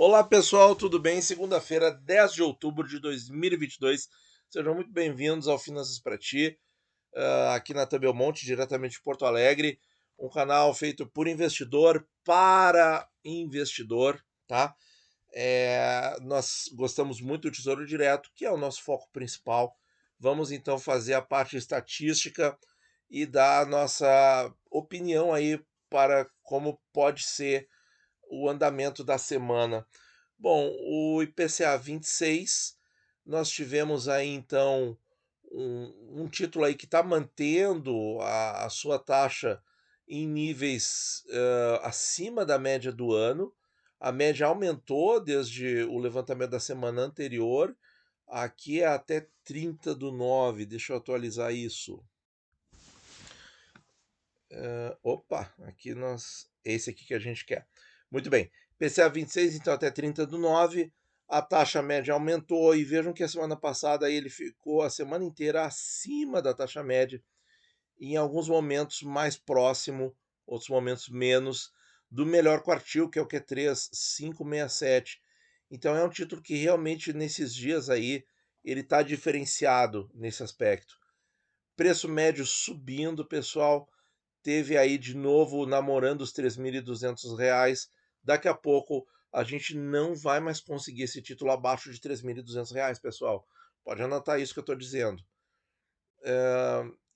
Olá pessoal, tudo bem? Segunda-feira, 10 de outubro de 2022. Sejam muito bem-vindos ao Finanças para Ti, aqui na Belmonte, diretamente de Porto Alegre. Um canal feito por investidor para investidor, tá? Nós gostamos muito do Tesouro Direto, que é o nosso foco principal. Vamos então fazer a parte estatística e dar a nossa opinião aí para como pode ser o andamento da semana. Bom, o IPCA 26, nós tivemos aí então um título aí que está mantendo a sua taxa em níveis acima da média do ano. A média aumentou desde o levantamento da semana anterior. Aqui é até 30/9. Deixa eu atualizar isso. Opa, aqui nós. Esse aqui que a gente quer. Muito bem. PCA 26, então até 30/9. A taxa média aumentou e vejam que a semana passada ele ficou a semana inteira acima da taxa média, em alguns momentos mais próximo, outros momentos menos, do melhor quartil, que é o Q3 567. Então é um título que realmente nesses dias aí ele está diferenciado nesse aspecto. Preço médio subindo, pessoal, teve aí de novo namorando os R$ 3.200. Daqui a pouco a gente não vai mais conseguir esse título abaixo de R$ 3.200, pessoal. Pode anotar isso que eu estou dizendo.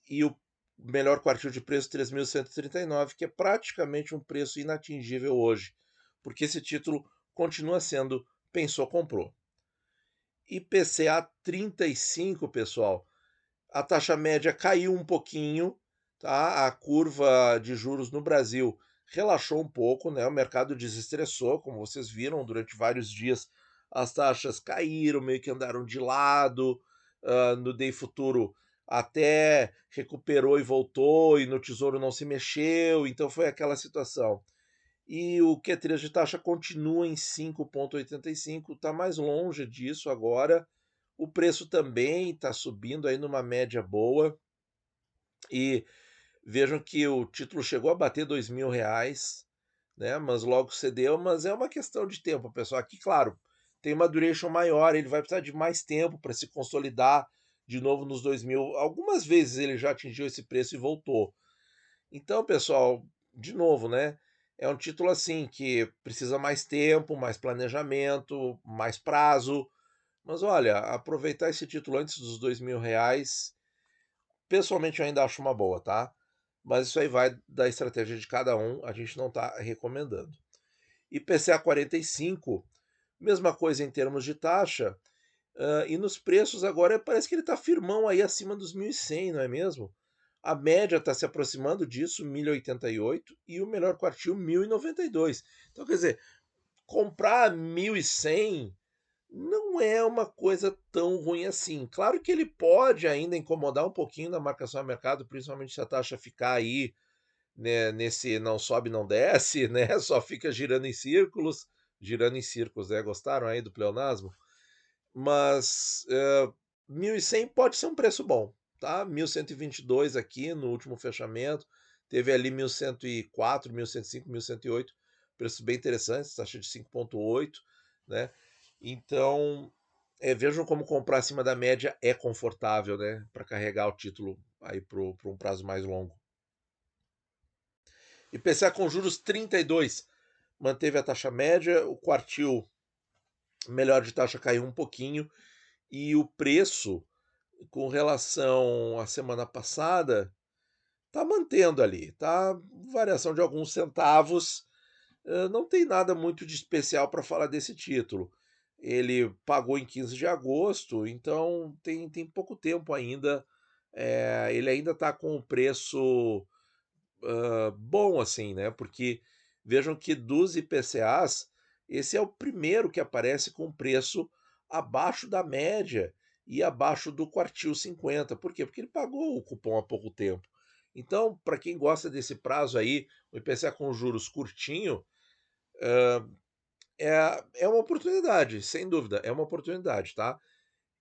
E o melhor quartil de preço 3.139, que é praticamente um preço inatingível hoje, porque esse título continua sendo pensou, comprou. IPCA 35, pessoal. A taxa média caiu um pouquinho, tá? A curva de juros no Brasil relaxou um pouco, né? O mercado desestressou, como vocês viram, durante vários dias as taxas caíram, meio que andaram de lado. No Day Futuro até recuperou e voltou, e no Tesouro não se mexeu, então foi aquela situação. E o Q3 de taxa continua em 5,85, está mais longe disso agora. O preço também está subindo aí numa média boa. E vejam que o título chegou a bater R$ 2.000, né? Mas logo cedeu. Mas é uma questão de tempo, pessoal. Aqui, claro, tem uma duration maior, ele vai precisar de mais tempo para se consolidar de novo nos 2.000. Algumas vezes ele já atingiu esse preço e voltou. Então, pessoal, de novo, né? É um título assim que precisa mais tempo, mais planejamento, mais prazo. Mas olha, aproveitar esse título antes dos R$ 2.000, pessoalmente eu ainda acho uma boa, tá? Mas isso aí vai da estratégia de cada um, a gente não está recomendando. IPCA 45, mesma coisa em termos de taxa, e nos preços agora parece que ele está firmão aí acima dos 1.100, não é mesmo? A média está se aproximando disso, 1.088, e o melhor quartil, 1.092. Então, quer dizer, comprar 1.100 não é uma coisa tão ruim assim. Claro que ele pode ainda incomodar um pouquinho na marcação a mercado, principalmente se a taxa ficar aí, né, nesse não sobe, não desce, né? Só fica girando em círculos, né? Gostaram aí do pleonasmo? Mas 1.100 pode ser um preço bom, tá? 1.122 aqui no último fechamento, teve ali 1.104, 1.105, 1.108, preços bem interessantes, taxa de 5,8, né? Então, vejam como comprar acima da média é confortável, né? Para carregar o título aí para um prazo mais longo. IPCA com juros 32, manteve a taxa média, o quartil melhor de taxa caiu um pouquinho, e o preço com relação à semana passada tá mantendo ali, tá? Variação de alguns centavos. Não tem nada muito de especial para falar desse título. Ele pagou em 15 de agosto, então tem pouco tempo ainda. Ele ainda está com o preço bom, assim, né? Porque vejam que dos IPCAs, esse é o primeiro que aparece com preço abaixo da média e abaixo do quartil 50. Por quê? Porque ele pagou o cupom há pouco tempo. Então, para quem gosta desse prazo aí, o IPCA com juros curtinho, é uma oportunidade, sem dúvida, é uma oportunidade, tá?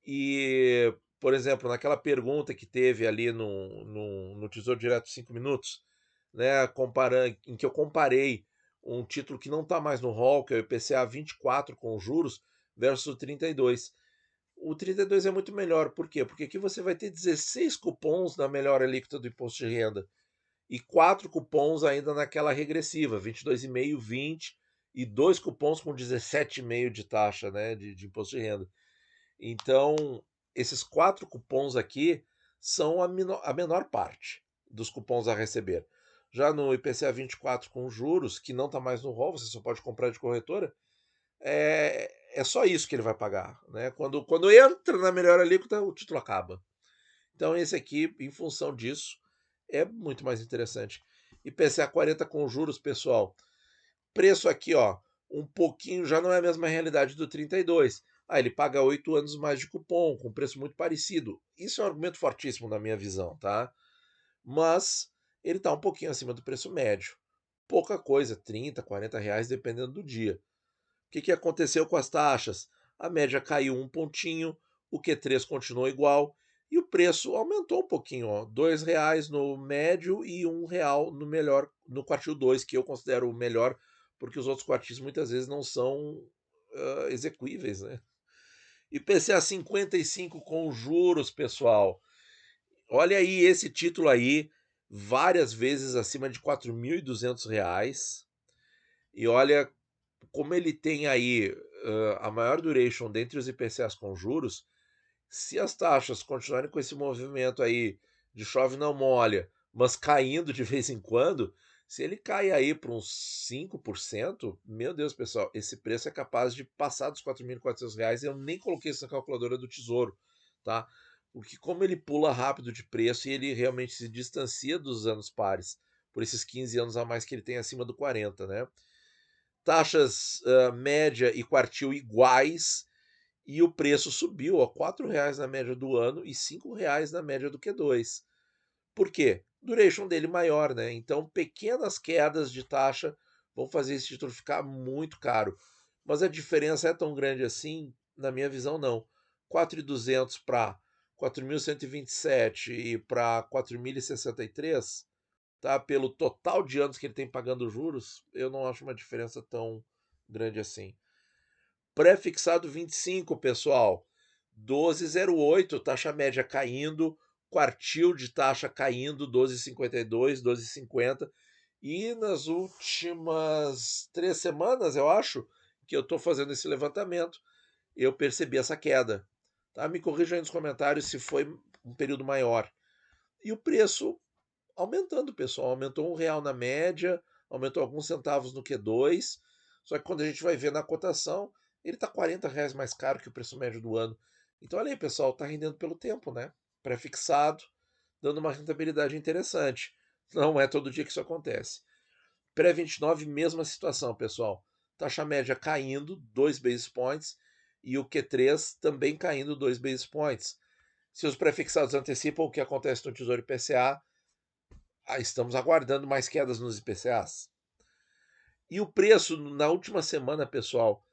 E, por exemplo, naquela pergunta que teve ali no Tesouro Direto 5 minutos, né, em que eu comparei um título que não está mais no rol, que é o IPCA 24 com juros, versus o 32. O 32 é muito melhor, por quê? Porque aqui você vai ter 16 cupons na melhora líquida do imposto de renda e 4 cupons ainda naquela regressiva, 22,5, 20 e 2 cupons com 17,5 de taxa, né, de imposto de renda. Então, esses 4 cupons aqui são a menor parte dos cupons a receber. Já no IPCA 24 com juros, que não está mais no rol, você só pode comprar de corretora, é só isso que ele vai pagar. Né? Quando entra na melhora líquida, o título acaba. Então, esse aqui, em função disso, é muito mais interessante. IPCA 40 com juros, pessoal. Preço aqui, ó, um pouquinho, já não é a mesma realidade do 32. Ah, ele paga 8 anos mais de cupom, com preço muito parecido. Isso é um argumento fortíssimo na minha visão, tá? Mas ele está um pouquinho acima do preço médio. Pouca coisa, 30, 40 reais, dependendo do dia. O que aconteceu com as taxas? A média caiu um pontinho, o Q3 continuou igual e o preço aumentou um pouquinho, ó, R$ 2 no médio e R$ 1 no melhor, no quartil 2, que eu considero o melhor, porque os outros quartis muitas vezes não são execuíveis, né? IPCA 55 com juros, pessoal. Olha aí esse título aí, várias vezes acima de R$ 4.200. E olha como ele tem aí a maior duration dentre os IPCAs com juros. Se as taxas continuarem com esse movimento aí de chove não molha, mas caindo de vez em quando, se ele cair aí para uns 5%, meu Deus, pessoal, esse preço é capaz de passar dos R$ 4.400. Eu nem coloquei isso na calculadora do Tesouro, tá? Porque como ele pula rápido de preço e ele realmente se distancia dos anos pares, por esses 15 anos a mais que ele tem acima do 40, né? Taxas média e quartil iguais, e o preço subiu a R$ 4 na média do ano e R$ 5 na média do Q2. Por quê? Duration dele maior, né? Então, pequenas quedas de taxa vão fazer esse título ficar muito caro. Mas a diferença é tão grande assim? Na minha visão, não. 4.200 para 4.127 e para 4.063, tá? Pelo total de anos que ele tem pagando juros, eu não acho uma diferença tão grande assim. Pré-fixado 25, pessoal. 12,08, taxa média caindo, quartil de taxa caindo, 12,52, 12,50. E nas últimas 3 semanas, eu acho, que eu estou fazendo esse levantamento, eu percebi essa queda. Tá? Me corrijam aí nos comentários se foi um período maior. E o preço aumentando, pessoal. Aumentou R$ 1 na média, aumentou alguns centavos no Q2. Só que quando a gente vai ver na cotação, ele está R$ 40 mais caro que o preço médio do ano. Então, olha aí, pessoal, está rendendo pelo tempo, né? Pré-fixado, dando uma rentabilidade interessante. Não é todo dia que isso acontece. Pré-29, mesma situação, pessoal. Taxa média caindo, 2 basis points, e o Q3 também caindo 2 basis points. Se os pré-fixados antecipam o que acontece no Tesouro IPCA, estamos aguardando mais quedas nos IPCAs. E o preço na última semana, pessoal,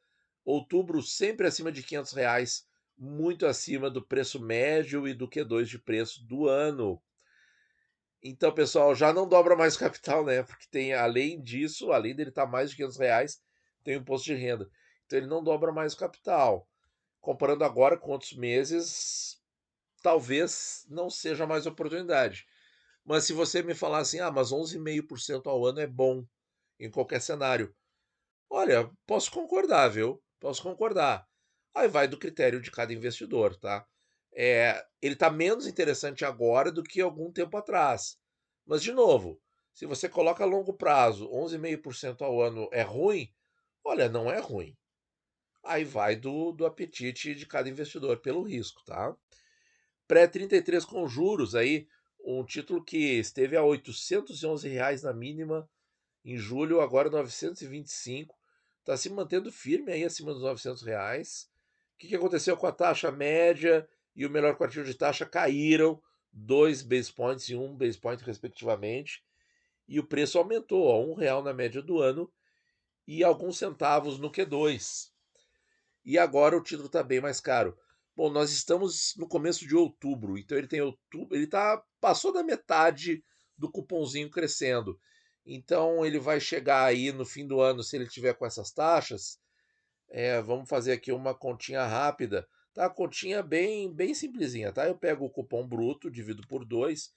outubro sempre acima de R$ 500, muito acima do preço médio e do Q2 de preço do ano. Então, pessoal, já não dobra mais o capital, né? Porque tem, além disso, além dele estar mais de R$ 500, tem o imposto de renda. Então ele não dobra mais o capital. Comparando agora com outros meses, talvez não seja mais oportunidade. Mas se você me falar assim, mas 11,5% ao ano é bom em qualquer cenário. Olha, posso concordar, viu? Posso concordar. Aí vai do critério de cada investidor, tá? Ele está menos interessante agora do que algum tempo atrás. Mas, de novo, se você coloca a longo prazo, 11,5% ao ano é ruim, olha, não é ruim. Aí vai do apetite de cada investidor pelo risco, tá? Pré-33 com juros aí, um título que esteve a R$ 811 na mínima em julho, agora 925, está se mantendo firme aí acima dos R$ 900. O que aconteceu com a taxa média e o melhor quartil de taxa? Caíram 2 base points e 1 base point respectivamente, e o preço aumentou a R$ 1 na média do ano e alguns centavos no Q2. E agora o título está bem mais caro. Bom, nós estamos no começo de outubro, então ele passou da metade do cupomzinho crescendo. Então ele vai chegar aí no fim do ano, se ele tiver com essas taxas, vamos fazer aqui uma continha rápida, tá? Continha bem simplesinha, tá? Eu pego o cupom bruto, divido por 2,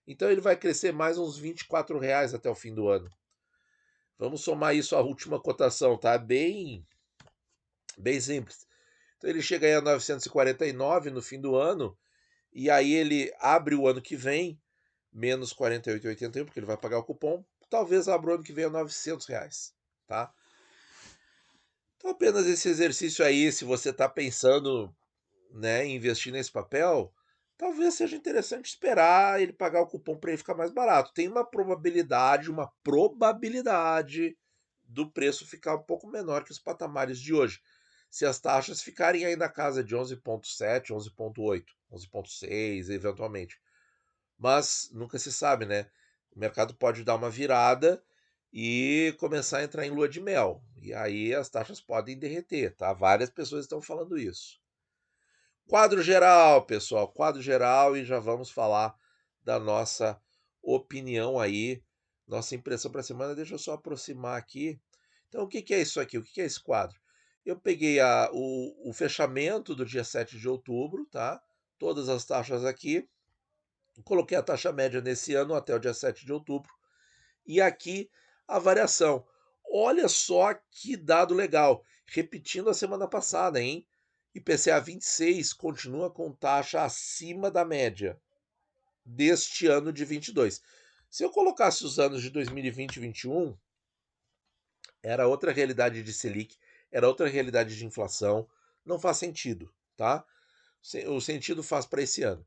então ele vai crescer mais uns R$ 24 até o fim do ano. Vamos somar isso à última cotação, tá? Bem simples. Então ele chega aí a 949 no fim do ano, e aí ele abre o ano que vem, menos 48,81, porque ele vai pagar o cupom, talvez abra o ano que vem a R$ 900, tá? Então apenas esse exercício aí, se você está pensando, né, em investir nesse papel, talvez seja interessante esperar ele pagar o cupom para ele ficar mais barato. Tem uma probabilidade do preço ficar um pouco menor que os patamares de hoje. Se as taxas ficarem aí na casa de 11,7, 11,8, 11,6, eventualmente. Mas nunca se sabe, né? O mercado pode dar uma virada e começar a entrar em lua de mel. E aí as taxas podem derreter, tá? Várias pessoas estão falando isso. Quadro geral, pessoal, quadro geral, e já vamos falar da nossa opinião aí, nossa impressão para a semana. Deixa eu só aproximar aqui. Então, o que é isso aqui? O que é esse quadro? Eu peguei o fechamento do dia 7 de outubro, tá? Todas as taxas aqui. Coloquei a taxa média nesse ano até o dia 7 de outubro. E aqui a variação. Olha só que dado legal. Repetindo a semana passada, hein? IPCA 26 continua com taxa acima da média deste ano de 22. Se eu colocasse os anos de 2020 e 2021, era outra realidade de Selic, era outra realidade de inflação. Não faz sentido, tá? O sentido faz para esse ano.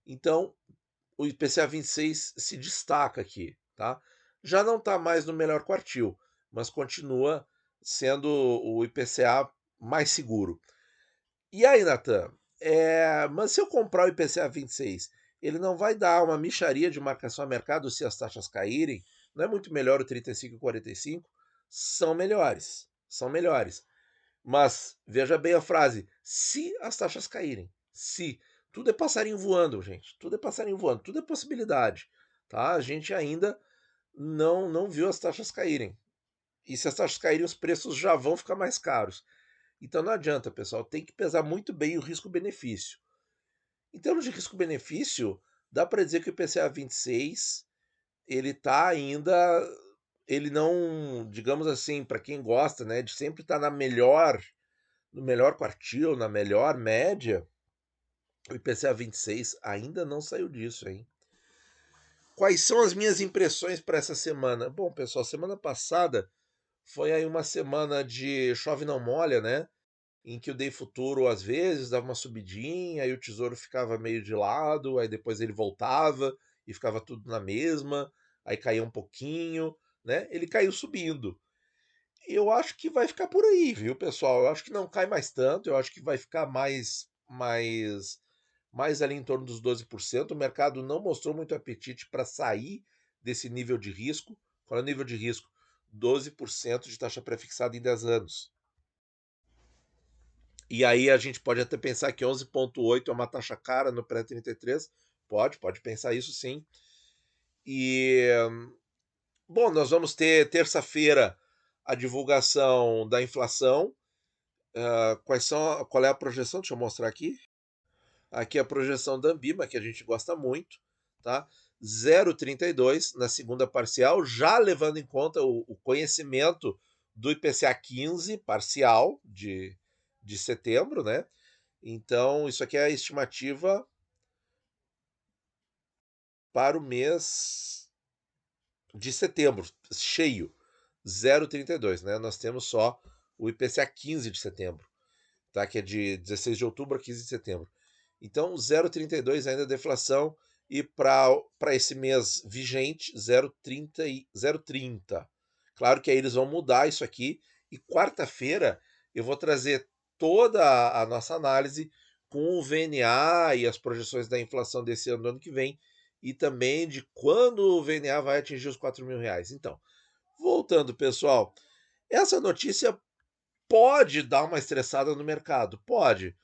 Então, o IPCA 26 se destaca aqui, tá? Já não está mais no melhor quartil, mas continua sendo o IPCA mais seguro. E aí, Natan? Mas se eu comprar o IPCA 26, ele não vai dar uma mixaria de marcação a mercado se as taxas caírem? Não é muito melhor o 35 e 45? São melhores, são melhores. Mas veja bem a frase: se as taxas caírem. Se. Tudo é passarinho voando, gente. Tudo é passarinho voando, tudo é possibilidade. Tá? A gente ainda não viu as taxas caírem. E se as taxas caírem, os preços já vão ficar mais caros. Então não adianta, pessoal. Tem que pesar muito bem o risco-benefício. Em termos de risco-benefício, dá para dizer que o IPCA 26 ele está ainda. Ele não, digamos assim, para quem gosta, né, de sempre estar no melhor quartil, na melhor média, o IPCA 26 ainda não saiu disso, hein? Quais são as minhas impressões para essa semana? Bom, pessoal, semana passada foi aí uma semana de chove não molha, né? Em que o DI futuro às vezes dava uma subidinha, aí o tesouro ficava meio de lado, aí depois ele voltava e ficava tudo na mesma, aí caía um pouquinho, né? Ele caiu subindo. Eu acho que vai ficar por aí, viu, pessoal? Eu acho que não cai mais tanto, eu acho que vai ficar mais ali em torno dos 12%. O mercado não mostrou muito apetite para sair desse nível de risco. Qual é o nível de risco? 12% de taxa pré-fixada em 10 anos. E aí a gente pode até pensar que 11,8 é uma taxa cara no pré-33. Pode pensar isso sim. E, bom, nós vamos ter terça-feira a divulgação da inflação. Qual é a projeção? Deixa eu mostrar aqui. Aqui é a projeção da Ambima, que a gente gosta muito, tá? 0,32 na segunda parcial, já levando em conta o conhecimento do IPCA 15 parcial de setembro, né? Então, isso aqui é a estimativa para o mês de setembro, cheio, 0,32, né? Nós temos só o IPCA 15 de setembro, tá? Que é de 16 de outubro a 15 de setembro. Então, 0,32 ainda é deflação, e para esse mês vigente, 0,30. Claro que aí eles vão mudar isso aqui, e quarta-feira eu vou trazer toda a nossa análise com o VNA e as projeções da inflação desse ano, do ano que vem, e também de quando o VNA vai atingir os R$ 4.000. Então, voltando, pessoal, essa notícia pode dar uma estressada no mercado, pode,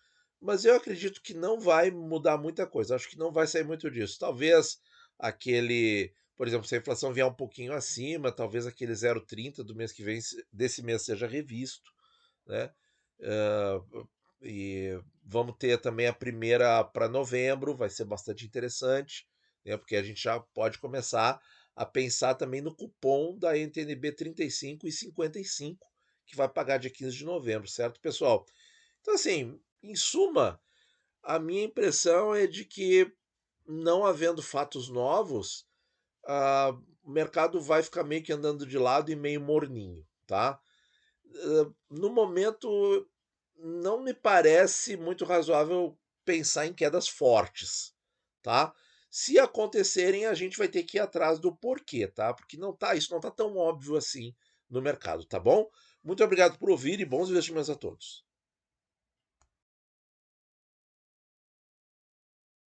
mas eu acredito que não vai mudar muita coisa. Acho que não vai sair muito disso. Talvez aquele Por exemplo, se a inflação vier um pouquinho acima, talvez aquele 0,30 do mês que vem, desse mês seja revisto, né? Ah, e vamos ter também a primeira para novembro, vai ser bastante interessante, né? Porque a gente já pode começar a pensar também no cupom da NTNB 35 e 55, que vai pagar dia 15 de novembro, certo, pessoal? Então, assim, em suma, a minha impressão é de que, não havendo fatos novos, o mercado vai ficar meio que andando de lado e meio morninho, tá? No momento, não me parece muito razoável pensar em quedas fortes, tá? Se acontecerem, a gente vai ter que ir atrás do porquê, tá? Porque isso não tá tão óbvio assim no mercado, tá bom? Muito obrigado por ouvir e bons investimentos a todos.